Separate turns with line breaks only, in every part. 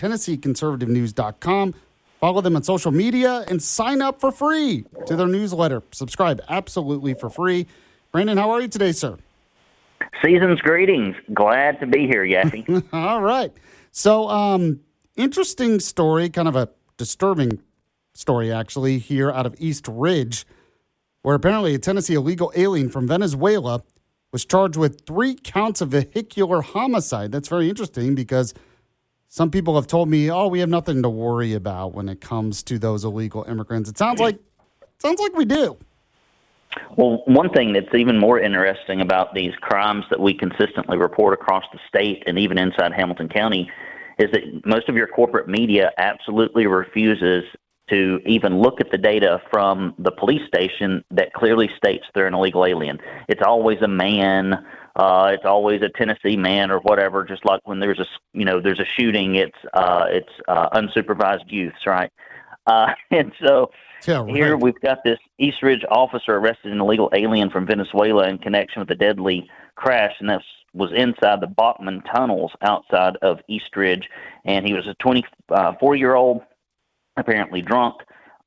TennesseeConservativeNews.com. Follow them on social media and sign up for free to their newsletter. Subscribe absolutely for free. Brandon, how are you today, sir?
Season's greetings. Glad to be here, Yaffee.
All right. So, interesting story, kind of a disturbing story, actually, here out of East Ridge, where apparently a Tennessee illegal alien from Venezuela was charged with 3 counts of vehicular homicide. That's very interesting because some people have told me, oh, we have nothing to worry about when it comes to those illegal immigrants. It sounds like we do.
Well, one thing that's even more interesting about these crimes that we consistently report across the state and even inside Hamilton County is that most of your corporate media absolutely refuses to even look at the data from the police station that clearly states they're an illegal alien. It's always a man. It's always a Tennessee man or whatever. Just like when there's a shooting, it's unsupervised youths, right? And so here we've got this East Ridge officer arrested an illegal alien from Venezuela in connection with a deadly crash, and this was inside the Bachman tunnels outside of East Ridge. And he was a 24-year-old, apparently drunk,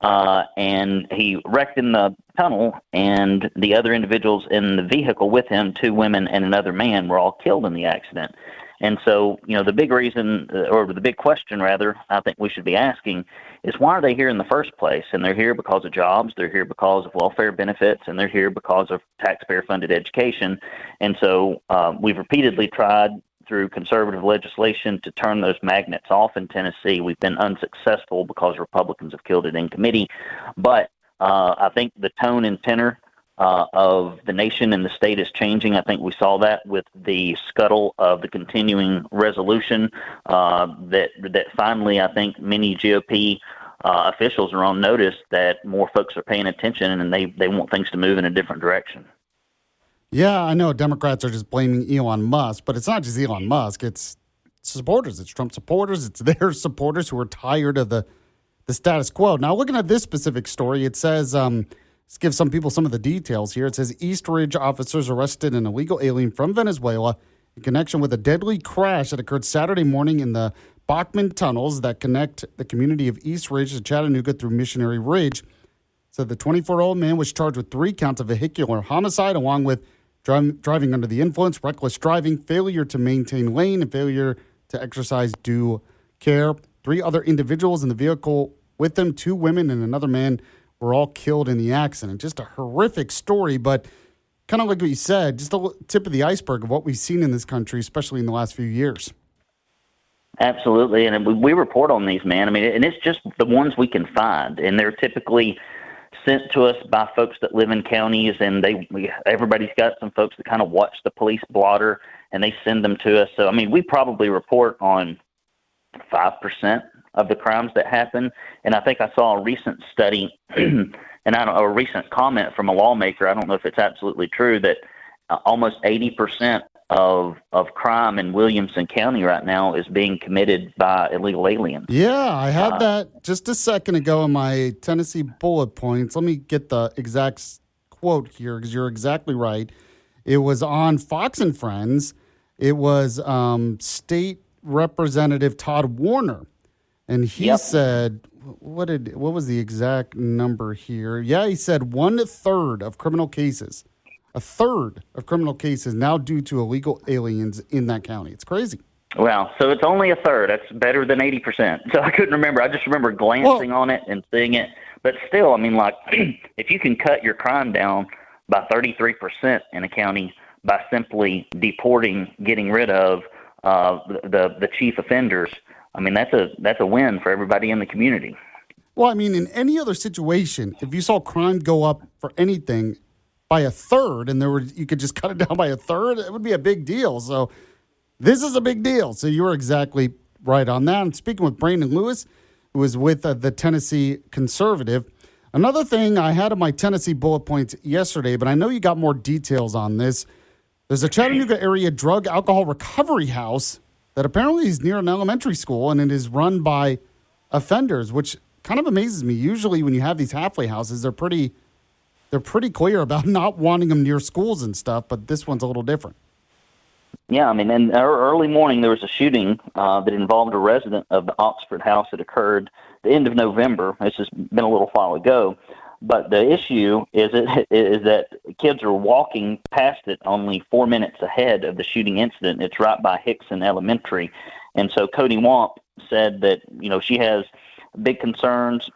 and he wrecked in the tunnel, and the other individuals in the vehicle with him, 2 women and another man, were all killed in the accident. And so, the big reason, or the big question, rather, I think we should be asking is why are they here in the first place? And they're here because of jobs, they're here because of welfare benefits, and they're here because of taxpayer-funded education. And so we've repeatedly tried through conservative legislation to turn those magnets off in Tennessee. We've been unsuccessful because Republicans have killed it in committee. But I think the tone and tenor of the nation and the state is changing. I think we saw that with the scuttle of the continuing resolution that finally I think many GOP officials are on notice that more folks are paying attention and they want things to move in a different direction.
Yeah, I know Democrats are just blaming Elon Musk, but it's not just Elon Musk. It's supporters. It's Trump supporters. It's their supporters who are tired of the status quo. Now, looking at this specific story, it says, let's give some people some of the details here. It says East Ridge officers arrested an illegal alien from Venezuela in connection with a deadly crash that occurred Saturday morning in the Bachman tunnels that connect the community of East Ridge to Chattanooga through Missionary Ridge. So the 24-year-old man was charged with 3 counts of vehicular homicide, along with driving under the influence, reckless driving, failure to maintain lane, and failure to exercise due care. 3 other individuals in the vehicle with them, 2 women and another man, were all killed in the accident. Just a horrific story, but kind of like what you said, just a tip of the iceberg of what we've seen in this country, especially in the last few years.
Absolutely, and we report on these, man. I mean, and it's just the ones we can find, and they're typically sent to us by folks that live in counties, and everybody's got some folks that kind of watch the police blotter, and they send them to us. So, I mean, we probably report on 5% of the crimes that happen, and I think I saw a recent study, and a recent comment from a lawmaker. I don't know if it's absolutely true that almost 80% of crime in Williamson County right now is being committed by illegal aliens.
Yeah, I had that just a second ago in my Tennessee bullet points. Let me get the exact quote here because you're exactly right. It was on Fox and Friends. It was State Representative Todd Warner, and he said, what was the exact number here? Yeah, he said 1/3 of criminal cases. 1/3 of criminal cases now due to illegal aliens in that county. It's crazy.
Well, so it's only 1/3. That's better than 80%. So I couldn't remember. I just remember glancing on it and seeing it. But still, I mean, like, if you can cut your crime down by 33% in a county by simply deporting, getting rid of the chief offenders, I mean, that's a win for everybody in the community.
Well, I mean, in any other situation, if you saw crime go up for anything by 1/3, and you could just cut it down by 1/3, it would be a big deal. So this is a big deal. So you're exactly right on that. I'm speaking with Brandon Lewis, who is with the Tennessee Conservative. Another thing I had on my Tennessee bullet points yesterday, but I know you got more details on this. There's a Chattanooga area drug alcohol recovery house that apparently is near an elementary school, and it is run by offenders, which kind of amazes me. Usually when you have these halfway houses, they're pretty clear about not wanting them near schools and stuff, but this one's a little different.
Yeah, I mean, in early morning there was a shooting that involved a resident of the Oxford house that occurred the end of November. This has been a little while ago, but the issue is that kids are walking past it only 4 minutes ahead of the shooting incident. It's right by Hickson Elementary, and so Cody Wamp said that she has big concerns.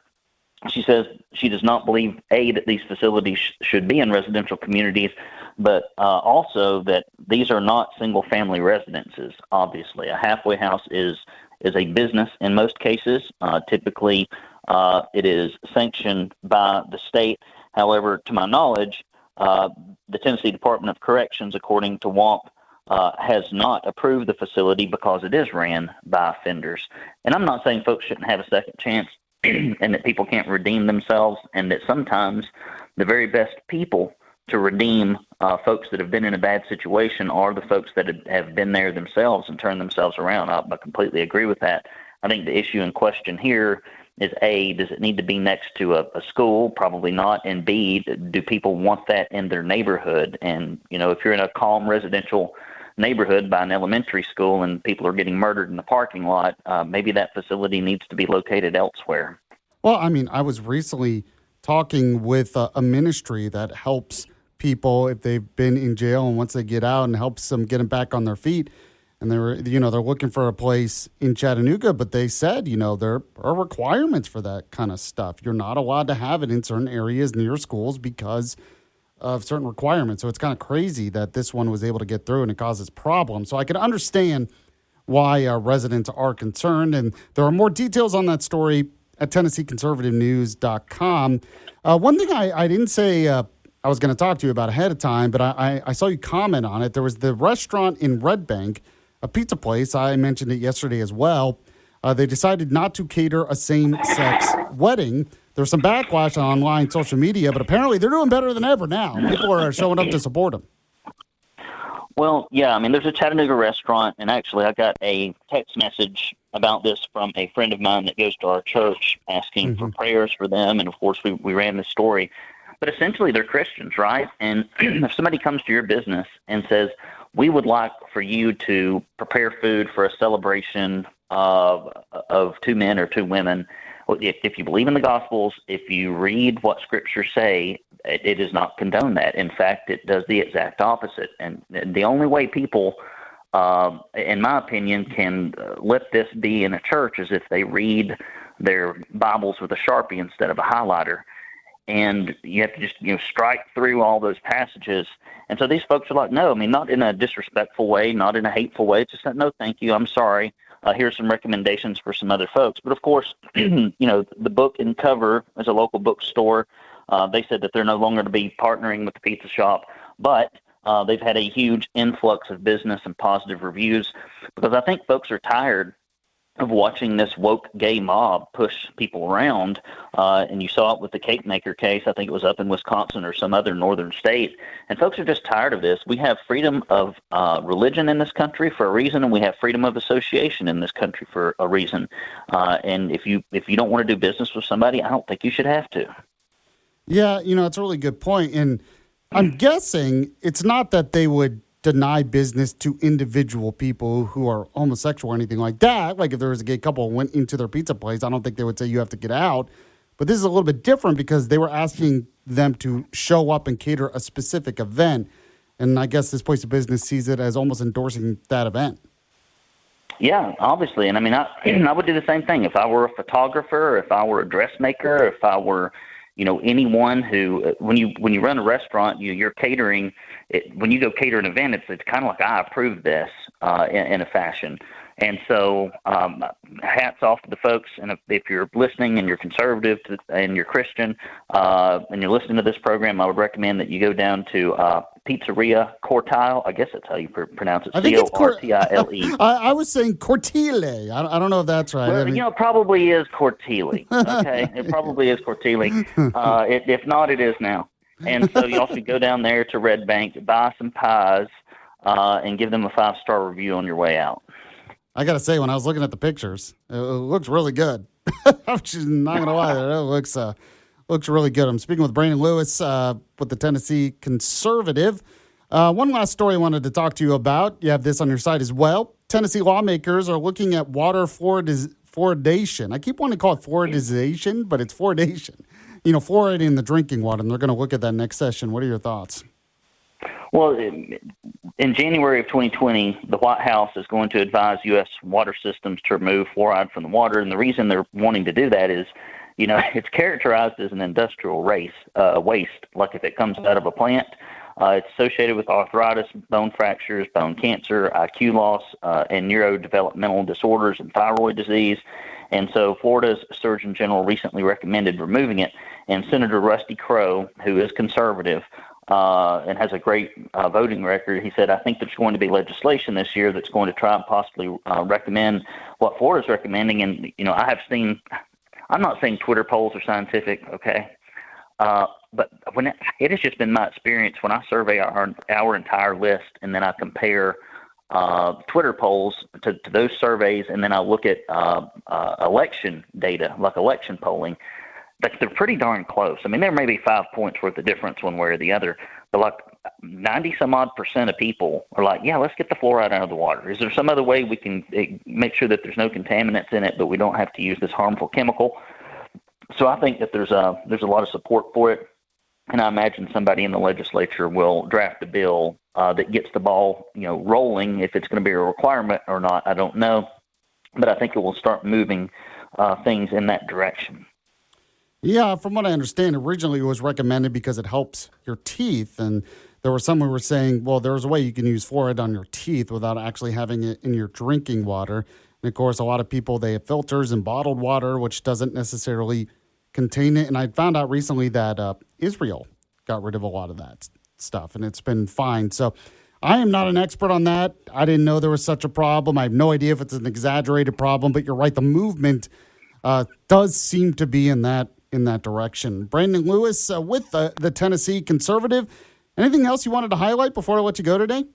She says she does not believe, A, that these facilities should be in residential communities, but also that these are not single-family residences, obviously. A halfway house is a business in most cases. Typically, it is sanctioned by the state. However, to my knowledge, the Tennessee Department of Corrections, according to WAMP, has not approved the facility because it is ran by offenders. And I'm not saying folks shouldn't have a second chance and that people can't redeem themselves, and that sometimes the very best people to redeem folks that have been in a bad situation are the folks that have been there themselves and turned themselves around. I completely agree with that. I think the issue in question here is, A, does it need to be next to a school? Probably not. And B, do people want that in their neighborhood? And, if you're in a calm residential neighborhood by an elementary school and people are getting murdered in the parking lot, maybe that facility needs to be located elsewhere.
Well, I mean, I was recently talking with a ministry that helps people if they've been in jail and once they get out and helps them get them back on their feet. And they're looking for a place in Chattanooga, but they said, there are requirements for that kind of stuff. You're not allowed to have it in certain areas near schools because of certain requirements. So it's kind of crazy that this one was able to get through and it causes problems. So I can understand why residents are concerned. And there are more details on that story at TennesseeConservativeNews.com. One thing I didn't say I was going to talk to you about ahead of time, but I saw you comment on it. There was the restaurant in Red Bank, a pizza place. I mentioned it yesterday as well. They decided not to cater a same-sex wedding. There's some backlash on online social media, but apparently they're doing better than ever now. People are showing up to support them.
Well, yeah, I mean, there's a Chattanooga restaurant, and actually I got a text message about this from a friend of mine that goes to our church asking for prayers for them, and of course we ran this story. But essentially they're Christians, right? And if somebody comes to your business and says, we would like for you to prepare food for a celebration of two men or two women, if you believe in the Gospels, if you read what Scriptures say, it does not condone that. In fact, it does the exact opposite. And the only way people, in my opinion, can let this be in a church is if they read their Bibles with a Sharpie instead of a highlighter. And you have to just strike through all those passages. And so these folks are like, no, I mean, not in a disrespectful way, not in a hateful way. It's just no, thank you, I'm sorry. Here's some recommendations for some other folks. But of course, the book and cover is a local bookstore. They said that they're no longer to be partnering with the pizza shop, but they've had a huge influx of business and positive reviews because I think folks are tired of watching this woke gay mob push people around. And you saw it with the cake maker case. I think it was up in Wisconsin or some other northern state. And folks are just tired of this. We have freedom of religion in this country for a reason, and we have freedom of association in this country for a reason. And if you don't want to do business with somebody, I don't think you should have to.
Yeah, it's a really good point. And I'm guessing it's not that they would deny business to individual people who are homosexual or anything like that. Like if there was a gay couple who went into their pizza place, I don't think they would say you have to get out. But this is a little bit different because they were asking them to show up and cater a specific event. And I guess this place of business sees it as almost endorsing that event.
Yeah, obviously. And I mean, I would do the same thing. If I were a photographer, if I were a dressmaker, if I were anyone who, when you run a restaurant, you're catering. When you go cater an event, it's kind of like I approve this in a fashion. And so hats off to the folks. And if you're listening and you're conservative and you're Christian and you're listening to this program, I would recommend that you go down to Pizzeria Cortile. I guess that's how you pronounce it.
I think it's
Cortile.
I was saying Cortile. I don't know if that's right.
Well, it probably is Cortile. Okay, it probably is Cortile. If not, it is now. And so you also go down there to Red Bank, buy some pies, and give them a 5-star review on your way out.
I got to say, when I was looking at the pictures, it looks really good. I'm just not going to lie there. It looks really good. I'm speaking with Brandon Lewis with the Tennessee Conservative. One last story I wanted to talk to you about. You have this on your site as well. Tennessee lawmakers are looking at water fluoridation. I keep wanting to call it fluoridization, but it's fluoridation. Fluoride in the drinking water, and they're going to look at that next session. What are your thoughts?
Well, in January of 2020, the White House is going to advise U.S. water systems to remove fluoride from the water. And the reason they're wanting to do that is, it's characterized as an industrial waste. Like if it comes out of a plant, it's associated with arthritis, bone fractures, bone cancer, IQ loss, and neurodevelopmental disorders and thyroid disease. And so Florida's Surgeon General recently recommended removing it. And Senator Rusty Crowe, who is conservative, and has a great voting record. He said, I think there's going to be legislation this year that's going to try and possibly recommend what Florida's recommending. And, I'm not saying Twitter polls are scientific, okay? But it has just been my experience when I survey our entire list and then I compare Twitter polls to those surveys, and then I look at election data, like election polling, they're pretty darn close. I mean, there may be 5 points worth of difference one way or the other, but like 90-some-odd% of people are like, yeah, let's get the fluoride out of the water. Is there some other way we can make sure that there's no contaminants in it, but we don't have to use this harmful chemical? So I think that there's a lot of support for it, and I imagine somebody in the legislature will draft a bill that gets the ball, rolling. If it's going to be a requirement or not, I don't know, but I think it will start moving things in that direction.
Yeah, from what I understand, originally it was recommended because it helps your teeth. And there were some who were saying, well, there's a way you can use fluoride on your teeth without actually having it in your drinking water. And, of course, a lot of people, they have filters and bottled water, which doesn't necessarily contain it. And I found out recently that Israel got rid of a lot of that stuff, and it's been fine. So I am not an expert on that. I didn't know there was such a problem. I have no idea if it's an exaggerated problem, but you're right. The movement does seem to be in that direction. Brandon Lewis with the Tennessee Conservative. Anything else you wanted to highlight before I let you go today?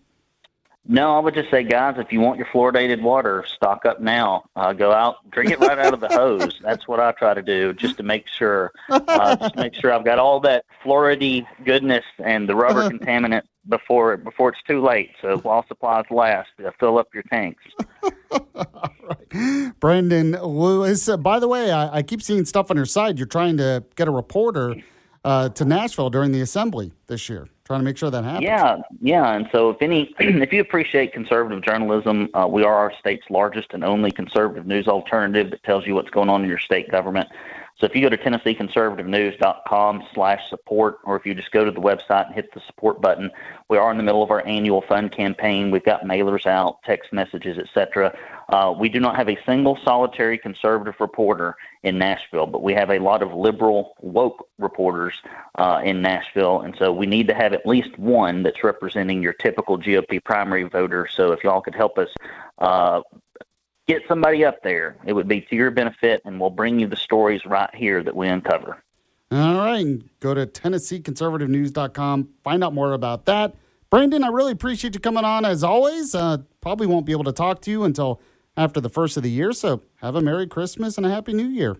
No, I would just say, guys, if you want your fluoridated water, stock up now. Go out, drink it right out of the hose. That's what I try to do, just to make sure. Just make sure I've got all that fluoridy goodness and the rubber contaminant before it's too late. So while supplies last, fill up your tanks.
All right. Brandon Lewis. By the way, I keep seeing stuff on your side. You're trying to get a reporter to Nashville during the assembly this year, trying to make sure that happens.
Yeah. And so if you appreciate conservative journalism, we are our state's largest and only conservative news alternative that tells you what's going on in your state government. So if you go to TennesseeConservativeNews.com/support, or if you just go to the website and hit the support button, we are in the middle of our annual fund campaign. We've got mailers out, text messages, etc. We do not have a single solitary conservative reporter in Nashville, but we have a lot of liberal, woke reporters in Nashville. And so we need to have at least one that's representing your typical GOP primary voter. So if y'all could help us get somebody up there, it would be to your benefit, and we'll bring you the stories right here that we uncover.
All right. Go to TennesseeConservativeNews.com. Find out more about that. Brandon, I really appreciate you coming on as always. Probably won't be able to talk to you until after the first of the year, so have a Merry Christmas and a Happy New Year.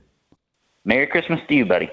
Merry Christmas to you, buddy.